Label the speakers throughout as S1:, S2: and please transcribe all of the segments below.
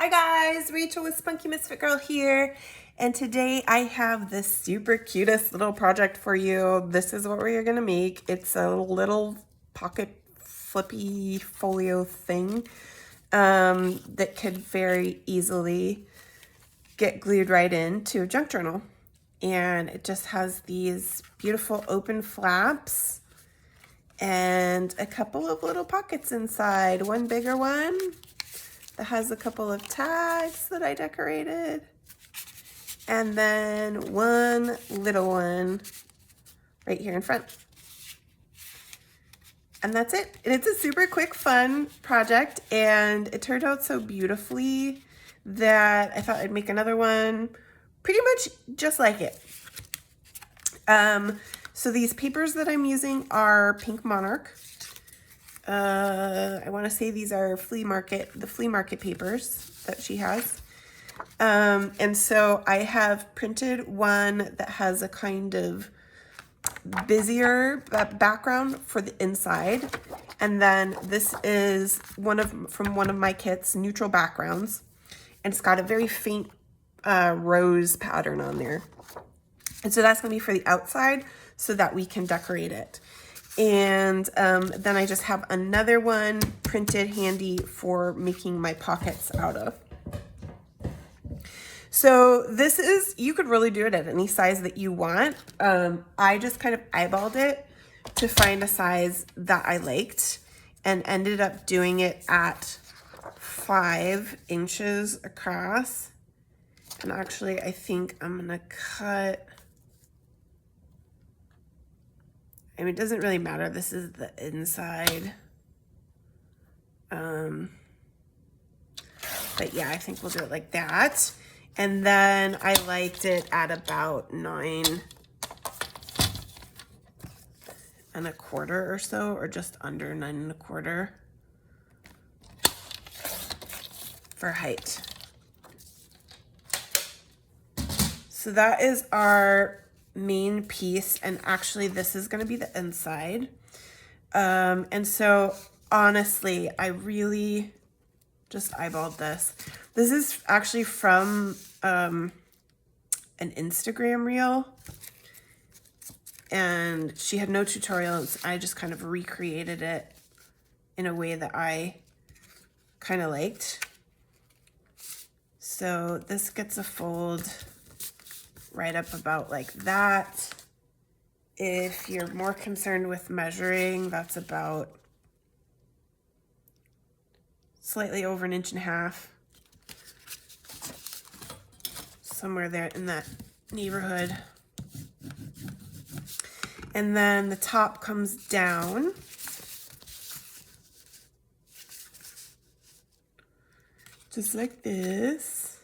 S1: Hi guys, Rachel with Spunky Misfit Girl here, and today I have this super cutest little project for you. This is what we're gonna make. It's a little pocket flippy folio thing that could very easily get glued right into a junk journal. And it just has these beautiful open flaps and a couple of little pockets inside. One bigger one that has a couple of tags that I decorated, and then one little one right here in front. And that's it. And it's a super quick, fun project, and it turned out so beautifully that I thought I'd make another one pretty much just like it. So these papers that I'm using are pink Monarch. I want to say these are the flea market papers that she has. And so I have printed one that has a kind of busier background for the inside. And then this is from one of my kits, neutral backgrounds. And it's got a very faint rose pattern on there. And so that's going to be for the outside so that we can decorate it. And then I just have another one printed handy for making my pockets out of. So this is, you could really do it at any size that you want. I just kind of eyeballed it to find a size that I liked and ended up doing it at 5 inches across. And actually, I think I'm gonna cut, I mean, it doesn't really matter. This is the inside. But yeah, I think we'll do it like that. And then I liked it at about 9 1/4 or so, or just under 9 1/4 for height. So that is our main piece, and actually this is going to be the inside. And so honestly, I really just eyeballed this. This is actually from an Instagram reel, and she had no tutorials. I just kind of recreated it in a way that I kind of liked. So this gets a fold right up about like that. If you're more concerned with measuring, that's about slightly over 1.5 inches. Somewhere there in that neighborhood. And then the top comes down. Just like this.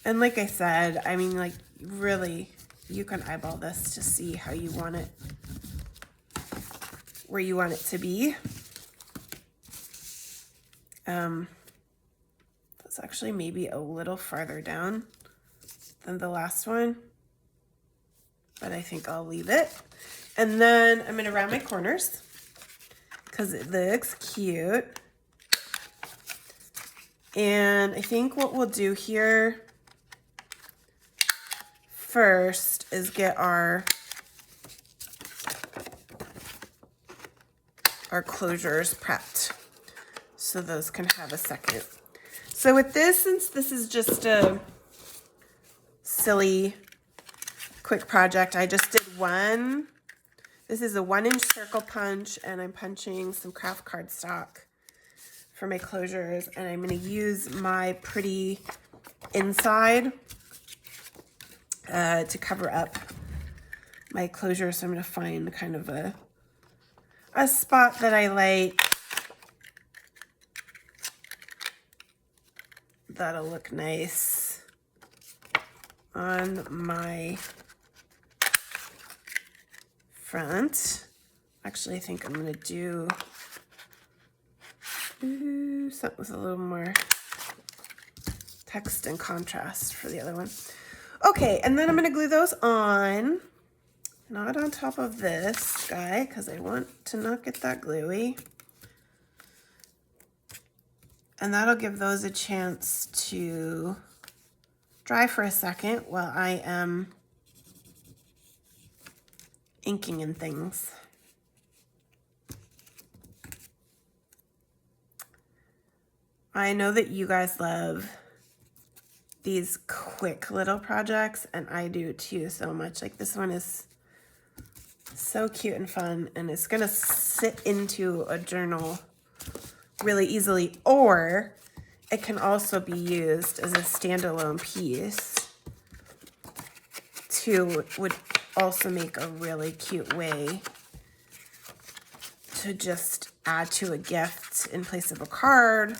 S1: And like I said, I mean, like, really, you can eyeball this to see how you want it, where you want it to be. That's actually maybe a little farther down than the last one, but I think I'll leave it. And then I'm gonna round my corners because it looks cute. And I think what we'll do here first is get our closures prepped so those can have a second. So with this, since this is just a silly quick project, I just did one. This is a 1-inch circle punch, and I'm punching some craft cardstock for my closures, and I'm going to use my pretty inside to cover up my closure. So I'm going to find kind of a spot that I like that'll look nice on my front. Actually, I think I'm going to do something with a little more text and contrast for the other one. Okay, and then I'm going to glue those on. Not on top of this guy, because I want to not get that gluey. And that'll give those a chance to dry for a second while I am inking and things. I know that you guys love these quick little projects, and I do too so much. Like this one is so cute and fun, and it's gonna sit into a journal really easily, or it can also be used as a standalone piece too. Would also make a really cute way to just add to a gift in place of a card,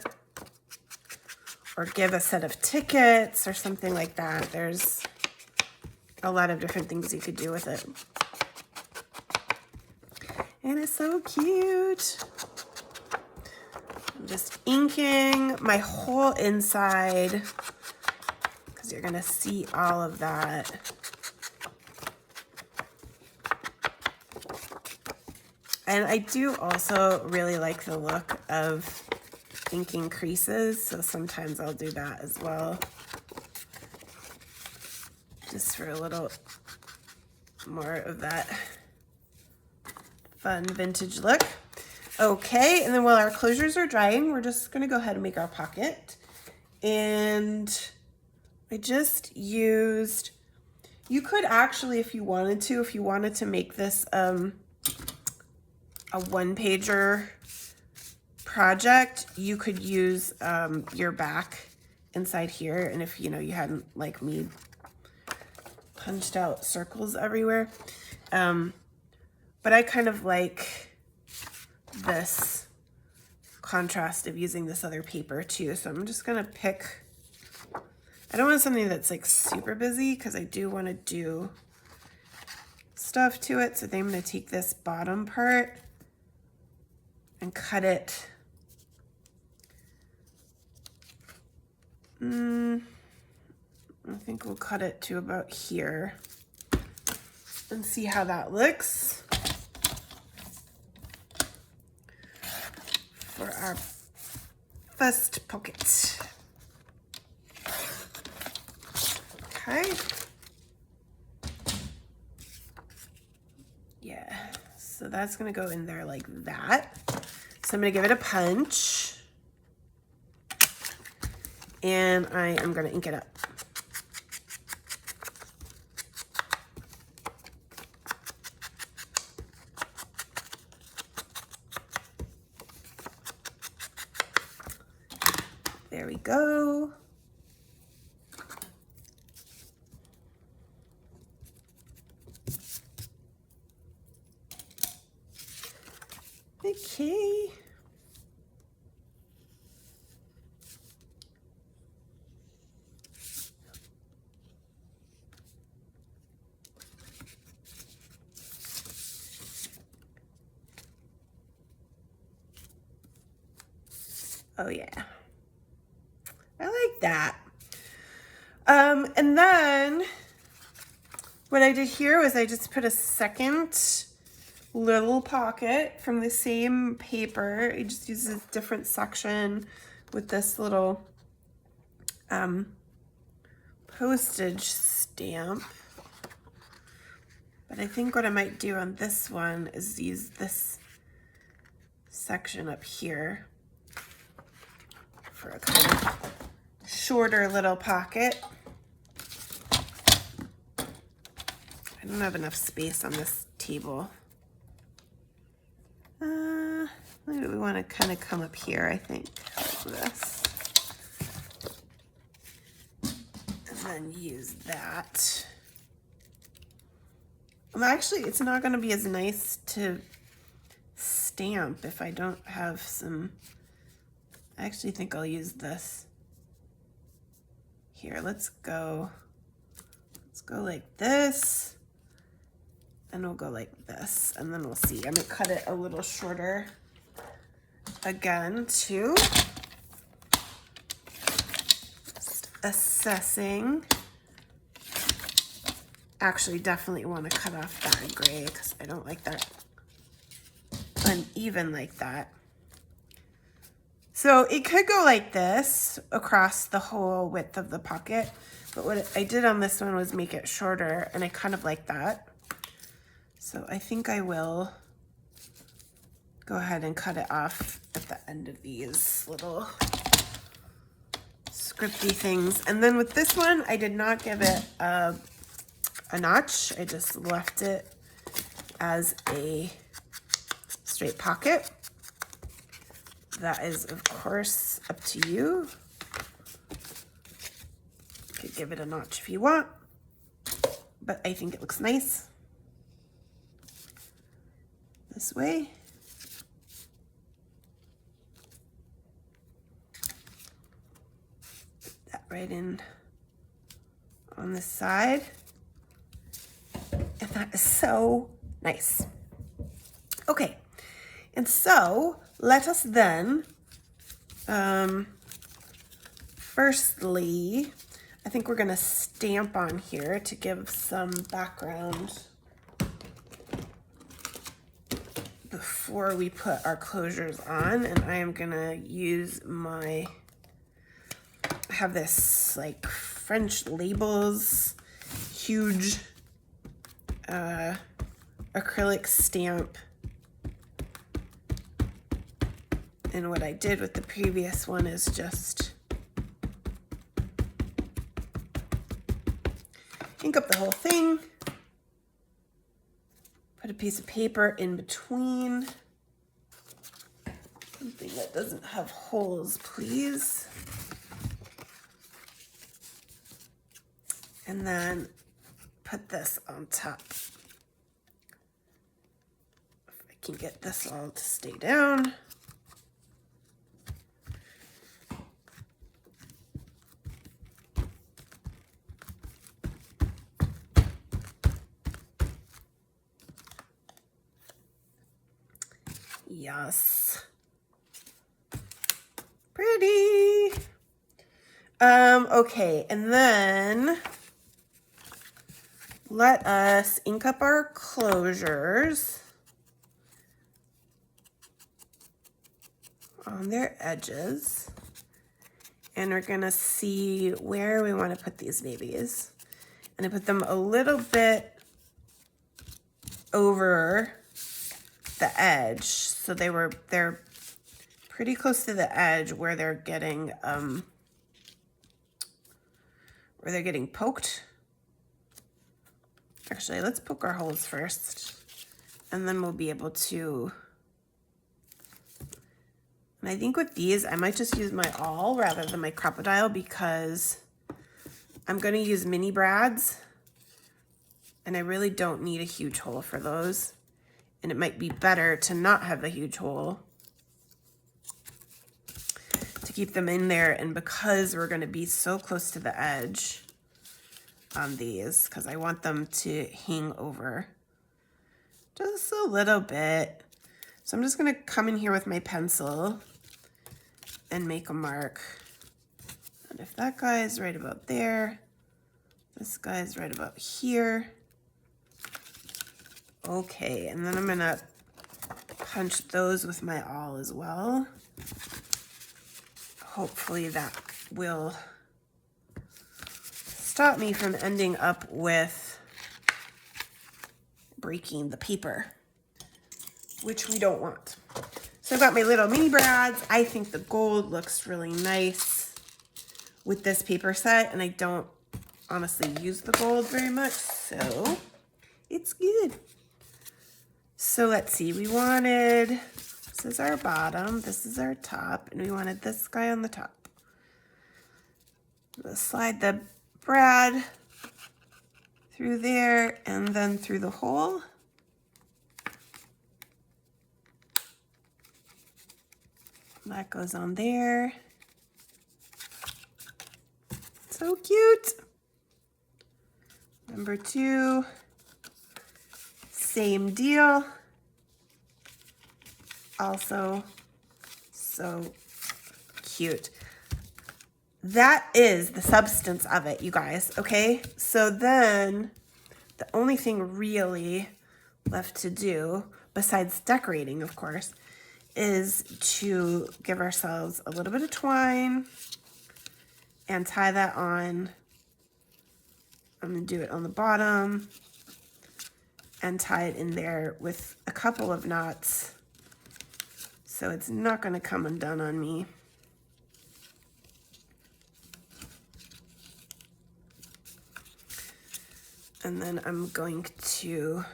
S1: or give a set of tickets or something like that. There's a lot of different things you could do with it. And it's so cute. I'm just inking my whole inside because you're gonna see all of that. And I do also really like the look of inking creases, so sometimes I'll do that as well, just for a little more of that fun vintage look. Okay, and then while our closures are drying, we're just gonna go ahead and make our pocket. And I just used, you could actually, if you wanted to make this a one-pager project, you could use your back inside here, and if you know you hadn't, like me, punched out circles everywhere, but I kind of like this contrast of using this other paper too, so I'm just gonna pick, I don't want something that's like super busy because I do want to do stuff to it, so then I'm going to take this bottom part and cut it. I think we'll cut it to about here and see how that looks for our first pocket. Okay. Yeah, so that's gonna go in there like that. So I'm gonna give it a punch, and I am gonna ink it up. There we go. Okay. Oh yeah. I like that. And then what I did here was I just put a second little pocket from the same paper. I just used a different section with this little postage stamp. But I think what I might do on this one is use this section up here for a kind of shorter little pocket. I don't have enough space on this table. Maybe we want to kind of come up here, I think, like this. And then use that. Actually, it's not going to be as nice to stamp if I don't have some. I actually think I'll use this. Here, let's go like this. And we'll go like this, and then we'll see. I'm gonna cut it a little shorter again too. Just assessing. Actually, definitely want to cut off that gray because I don't like that uneven like that. So So it could go like this across the whole width of the pocket, but what I did on this one was make it shorter, and I kind of like that. So I think I will go ahead and cut it off at the end of these little scripty things. And then with this one, I did not give it a notch. I just left it as a straight pocket. That is, of course, up to you. You could give it a notch if you want, but I think it looks nice this way. Put that right in on this side. And that is so nice. Okay, and so let us then, firstly, I think we're gonna stamp on here to give some background before we put our closures on. And I am gonna use I have this like French labels, huge acrylic stamp. And what I did with the previous one is just ink up the whole thing, put a piece of paper in between, something that doesn't have holes, please. And then put this on top. If I can get this all to stay down. Yes. Pretty. Okay, and then let us ink up our closures on their edges. And we're gonna see where we want to put these babies. And I put them a little bit over the edge, so they're pretty close to the edge where they're getting poked. Actually, let's poke our holes first, and then we'll be able to. And I think with these, I might just use my awl rather than my crocodile, because I'm going to use mini brads, and I really don't need a huge hole for those. And it might be better to not have a huge hole to keep them in there. And because we're going to be so close to the edge on these, because I want them to hang over just a little bit. So I'm just going to come in here with my pencil and make a mark. And if that guy is right about there, this guy is right about here. Okay, and then I'm gonna punch those with my awl as well. Hopefully that will stop me from ending up with breaking the paper, which we don't want. So I've got my little mini brads. I think the gold looks really nice with this paper set, and I don't honestly use the gold very much, so it's good. So let's see, we wanted, this is our bottom, this is our top, and we wanted this guy on the top. Let's slide the brad through there and then through the hole. That goes on there. So cute. Number 2. Same deal. Also so cute. That is the substance of it, you guys, okay? So then the only thing really left to do, besides decorating, of course, is to give ourselves a little bit of twine and tie that on. I'm going to do it on the bottom and tie it in there with a couple of knots so it's not going to come undone on me. And then I'm going to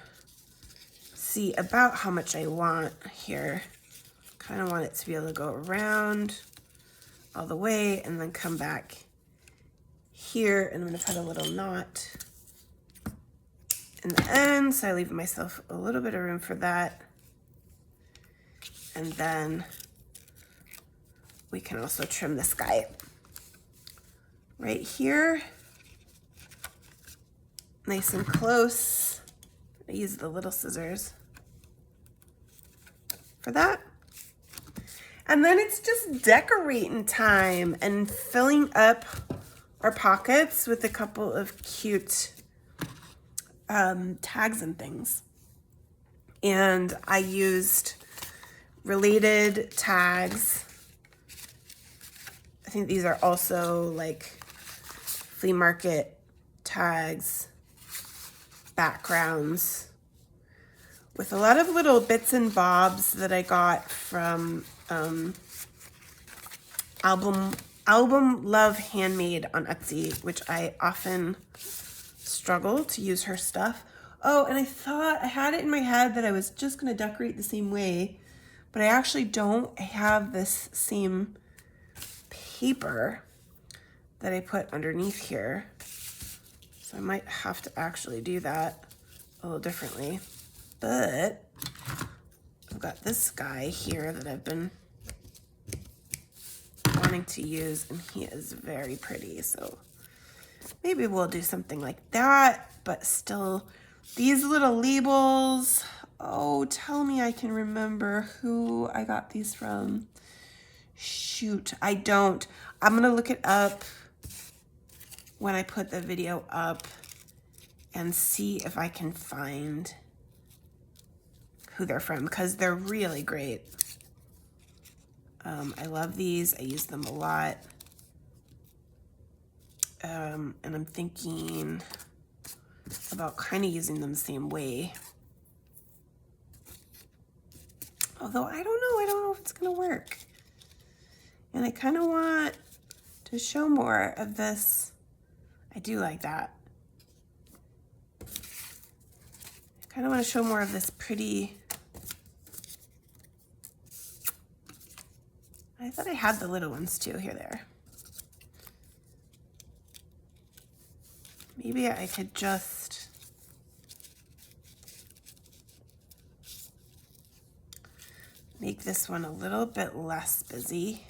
S1: see about how much I want here. Kind of want it to be able to go around all the way and then come back here, and I'm going to put a little knot in the end, so I leave myself a little bit of room for that. And then we can also trim this guy right here, nice and close. I use the little scissors for that. And then it's just decorating time and filling up our pockets with a couple of cute tags and things. And I used related tags. I think these are also like flea market tags, backgrounds, with a lot of little bits and bobs that I got from Album Love Handmade on Etsy, which I often struggle to use her stuff. Oh, and I thought I had it in my head that I was just going to decorate the same way, but I actually don't. I have this same paper that I put underneath here, so I might have to actually do that a little differently. But I've got this guy here that I've been wanting to use, and he is very pretty, so maybe we'll do something like that. But still, these little labels, oh, tell me I can remember who I got these from. Shoot, I don't. I'm gonna look it up when I put the video up and see if I can find who they're from, because they're really great. I love these. I use them a lot. And I'm thinking about kind of using them the same way. Although I don't know if it's gonna work. And I kind of want to show more of this. I do like that. I kind of want to show more of this pretty. I thought I had the little ones too. Here they are. Maybe I could just make this one a little bit less busy.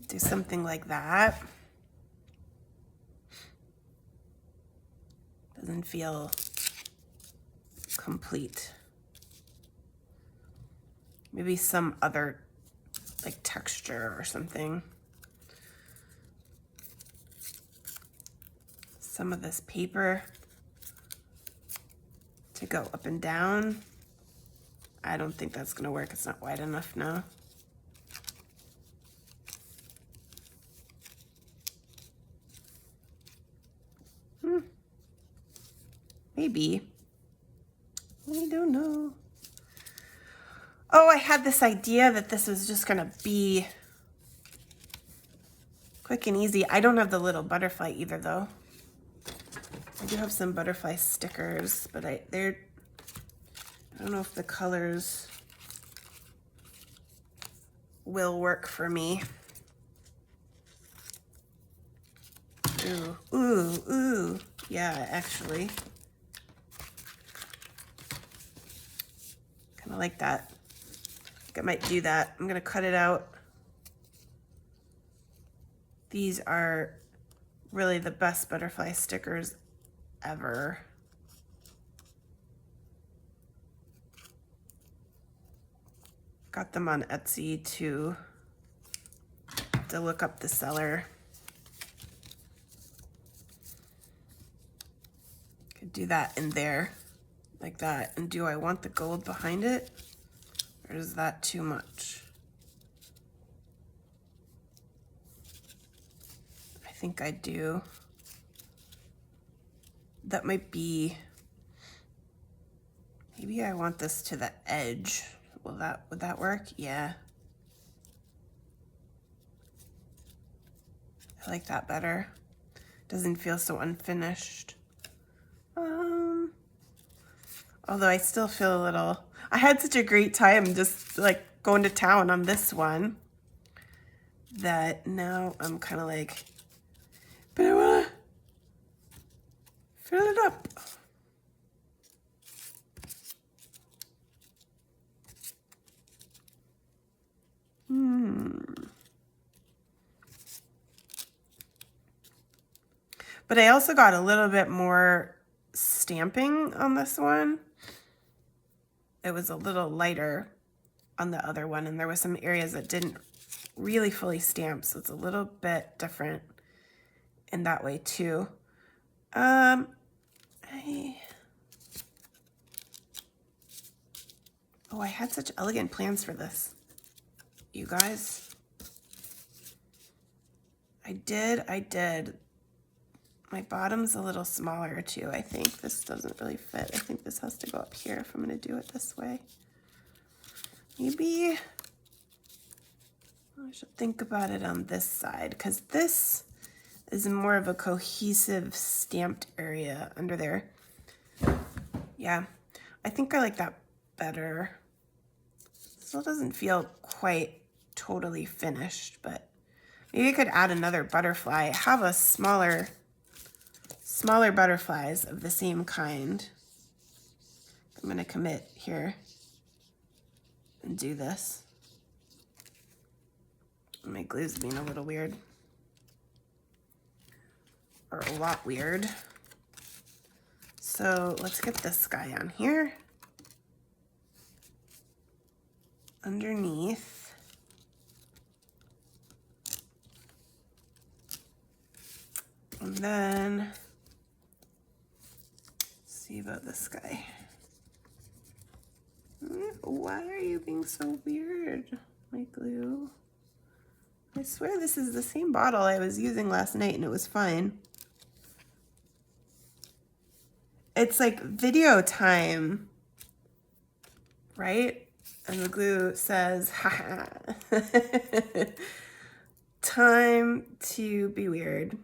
S1: Do something like that. Doesn't feel complete. Maybe some other like texture or something. Some of this paper to go up and down. I don't think that's gonna work. It's not wide enough now. Maybe. I don't know. Oh, I had this idea that this was just gonna be quick and easy. I don't have the little butterfly either though. I do have some butterfly stickers, but I don't know if the colors will work for me. Ooh, ooh, ooh. Yeah, actually. Kind of like that. I think I might do that. I'm gonna cut it out. These are really the best butterfly stickers ever. Got them on Etsy too. Have to look up the seller. Could do that in there, like that. And do I want the gold behind it? Or is that too much? I think I do. That might be, maybe I want this to the edge. Would that work? Yeah. I like that better. Doesn't feel so unfinished. Although I still feel a little, I had such a great time just like going to town on this one that now I'm kind of like, but I wanna fill it up. But I also got a little bit more stamping on this one. It was a little lighter on the other one, and there were some areas that didn't really fully stamp, so it's a little bit different in that way too. Oh, I had such elegant plans for this, you guys. I did. My bottom's a little smaller too, I think. This doesn't really fit. I think this has to go up here if I'm gonna do it this way. Maybe I should think about it on this side, because this is more of a cohesive stamped area under there. Yeah, I think I like that better. Still doesn't feel quite totally finished, but maybe I could add another butterfly. I have a smaller butterflies of the same kind. I'm gonna commit here and do this. My glue's being a little weird. Or a lot weird. So let's get this guy on here. Underneath. And then, see about this guy. Why are you being so weird, my glue? I swear this is the same bottle I was using last night and it was fine. It's like video time, right? And the glue says, haha, time to be weird.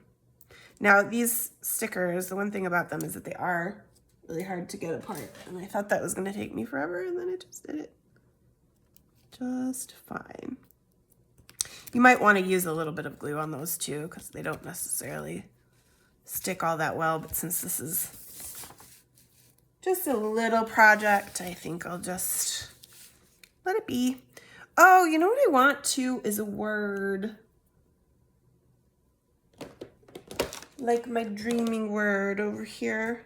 S1: Now these stickers, the one thing about them is that they are really hard to get apart. And I thought that was gonna take me forever, and then it just did it just fine. You might wanna use a little bit of glue on those too, because they don't necessarily stick all that well, but since this is just a little project, I think I'll just let it be. Oh, you know what I want too is a word. Like my dreaming word over here.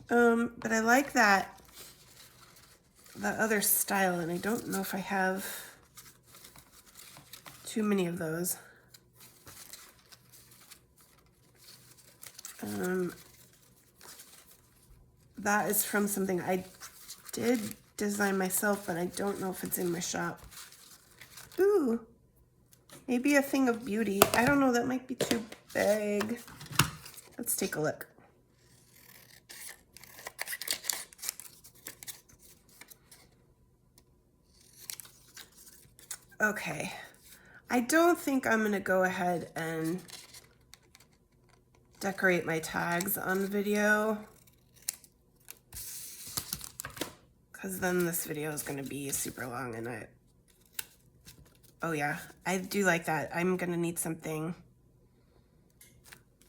S1: But I like that other style, and I don't know if I have too many of those. That is from something I did design myself, but I don't know if it's in my shop. Ooh, maybe a thing of beauty. I don't know, that might be too big. Let's take a look. Okay, I don't think I'm gonna go ahead and decorate my tags on video, because then this video is gonna be super long, and oh yeah, I do like that. I'm gonna need something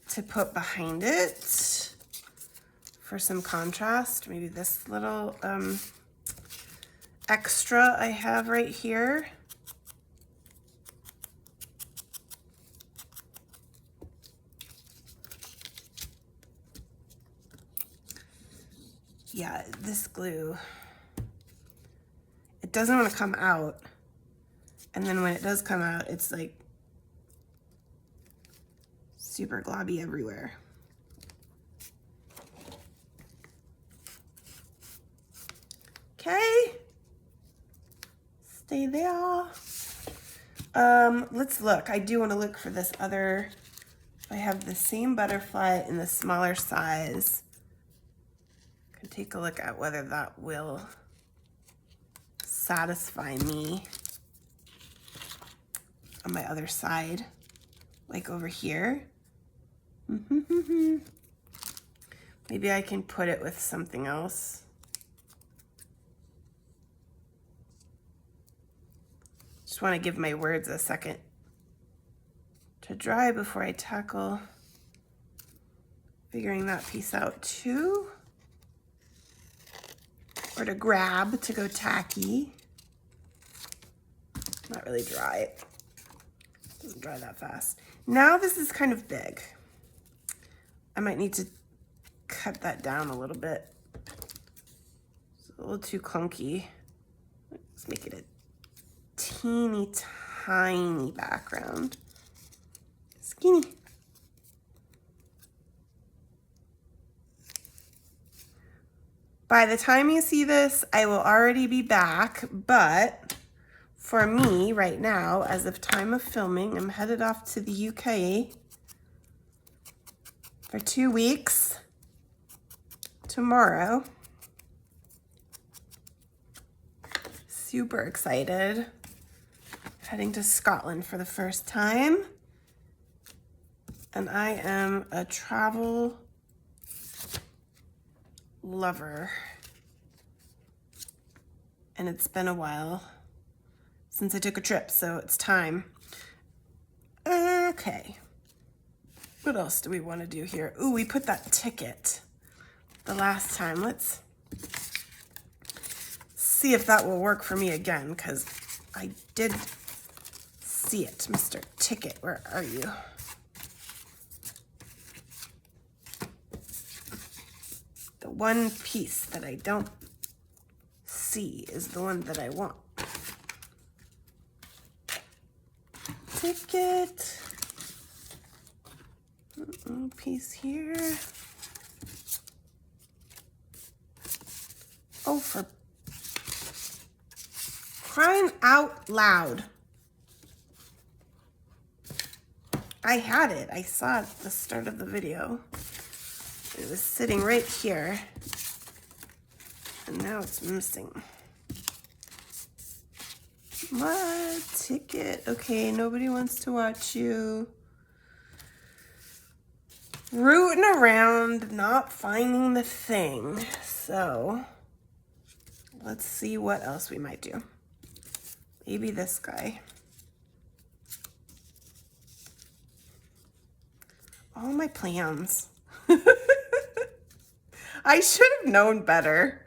S1: to put behind it for some contrast. Maybe this little extra I have right here. Yeah, this glue, it doesn't want to come out. And then when it does come out, it's like super globby everywhere. Okay. Stay there. Let's look. I do want to look for this other. I have the same butterfly in the smaller size. Can take a look at whether that will satisfy me on my other side, like over here. Maybe I can put it with something else. Just want to give my words a second to dry before I tackle figuring that piece out too. Or to grab to go tacky. Not really dry. Doesn't dry that fast. Now this is kind of big. I might need to cut that down a little bit. It's a little too clunky. Let's make it a teeny tiny background. Skinny. By the time you see this, I will already be back, but for me right now, as of time of filming, I'm headed off to the UK for 2 weeks tomorrow. Super excited. Heading to Scotland for the first time. And I am a travel lover. And it's been a while since I took a trip, so it's time. Okay. What else do we want to do here? Ooh, we put that ticket the last time. Let's see if that will work for me again, because I did see it. Mr. Ticket, where are you? The one piece that I don't see is the one that I want. Ticket. Piece here. Oh, for crying out loud. I had it. I saw it at the start of the video. It was sitting right here. And now it's missing. What? Ticket. Okay, nobody wants to watch you. Rooting around, not finding the thing. So, let's see what else we might do. Maybe this guy. All my plans. I should have known better.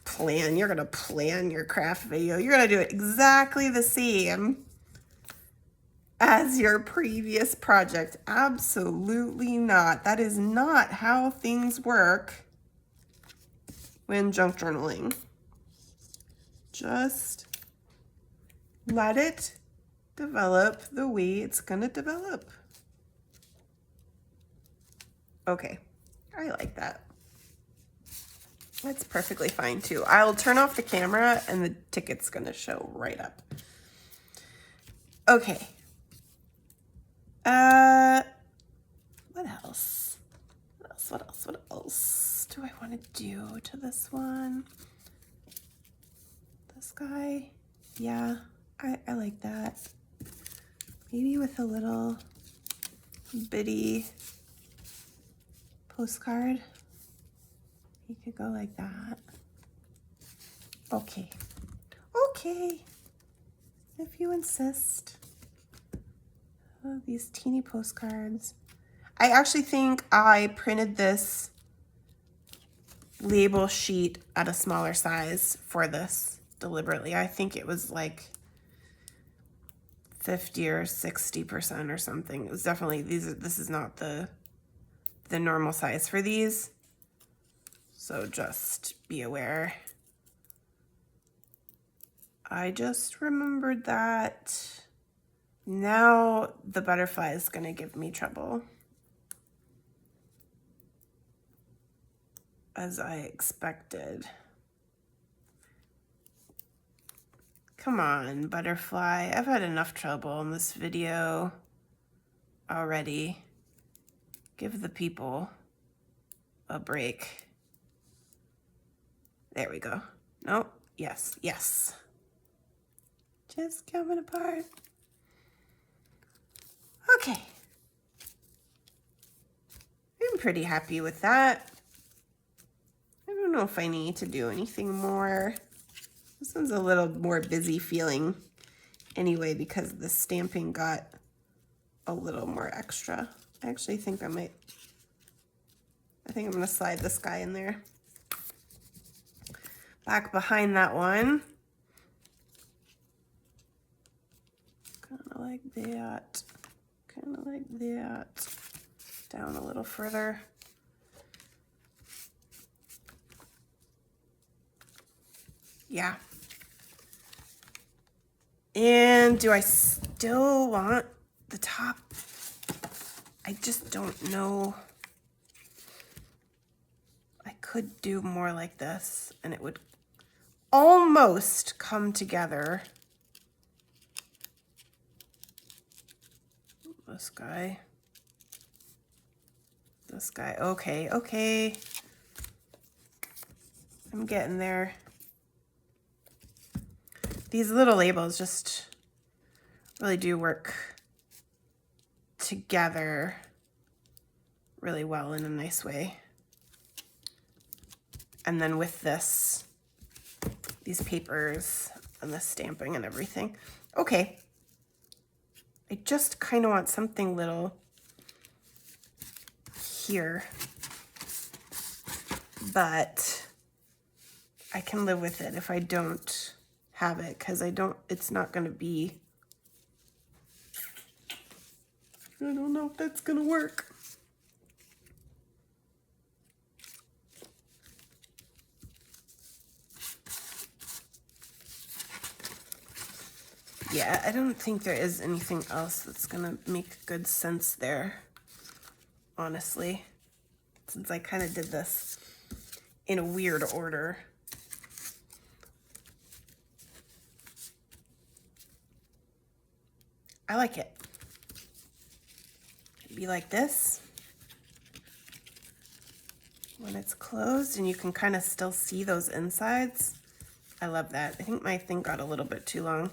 S1: Plan. You're going to plan your craft video. You're going to do it exactly the same as your previous project. Absolutely not. That is not how things work when junk journaling. Just let it develop the way it's going to develop. Okay, I like that. That's perfectly fine too. I'll turn off the camera and the ticket's gonna show right up. Okay. What else? What else do I want to do to this one? This guy? Yeah, I like that. Maybe with a little bitty postcard. You could go like that. Okay. Okay. If you insist. Oh, these teeny postcards. I actually think I printed this label sheet at a smaller size for this deliberately. I think it was like 50 or 60% or something. It was definitely, this is not the normal size for these. So just be aware. I just remembered that now the butterfly is going to give me trouble, as I expected. Come on, butterfly. I've had enough trouble in this video already. Give the people a break. There we go. Nope. Yes, yes. Just coming apart. Okay. I'm pretty happy with that. I don't know if I need to do anything more. This one's a little more busy feeling anyway because the stamping got a little more extra. I actually think I think I'm gonna slide this guy in there. Back behind that one. Kinda like that. Kinda like that. Down a little further. Yeah. And do I still want the top? I just don't know. I could do more like this and it would almost come together. This guy. This guy. Okay, okay. I'm getting there. These little labels just really do work together really well in a nice way. And then with this, these papers and the stamping and everything. Okay. I just kind of want something little here, but I can live with it if I don't have it, because it's not going to be, I don't know if that's going to work. Yeah, I don't think there is anything else that's going to make good sense there, honestly, since I kind of did this in a weird order. I like it. It'd be like this when it's closed and you can kind of still see those insides. I love that. I think my thing got a little bit too long.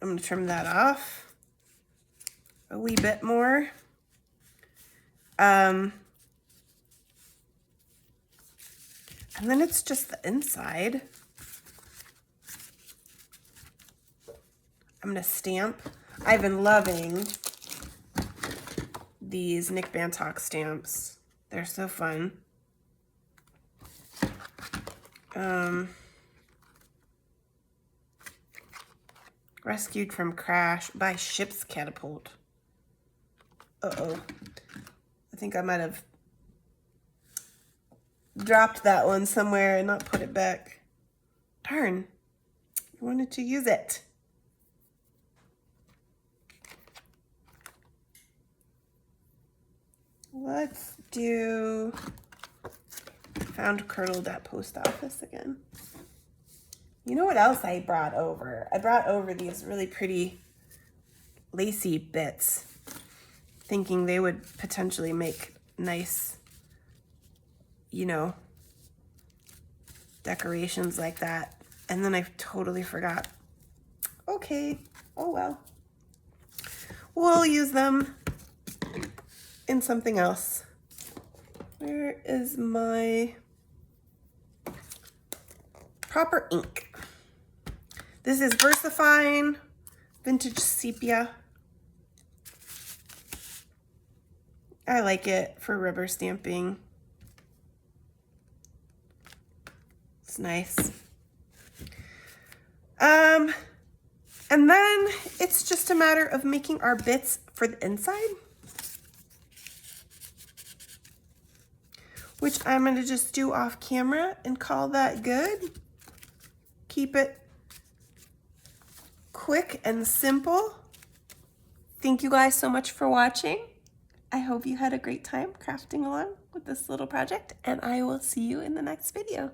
S1: I'm going to trim that off a wee bit more. And then it's just the inside. I'm going to stamp. I've been loving these Nick Bantock stamps. They're so fun. Rescued from crash by ship's catapult. Uh-oh. I think I might have dropped that one somewhere and not put it back. Darn. I wanted to use it. Let's do found curdled at post office again. You know what else I brought over? I brought over these really pretty lacy bits, thinking they would potentially make nice, you know, decorations like that. And then I totally forgot. Okay, oh well. We'll use them in something else. Where is my proper ink? This is VersaFine Vintage Sepia. I like it for rubber stamping. It's nice. And then it's just a matter of making our bits for the inside, which I'm going to just do off camera and call that good. Keep it quick and simple. Thank you guys so much for watching. I hope you had a great time crafting along with this little project, and I will see you in the next video.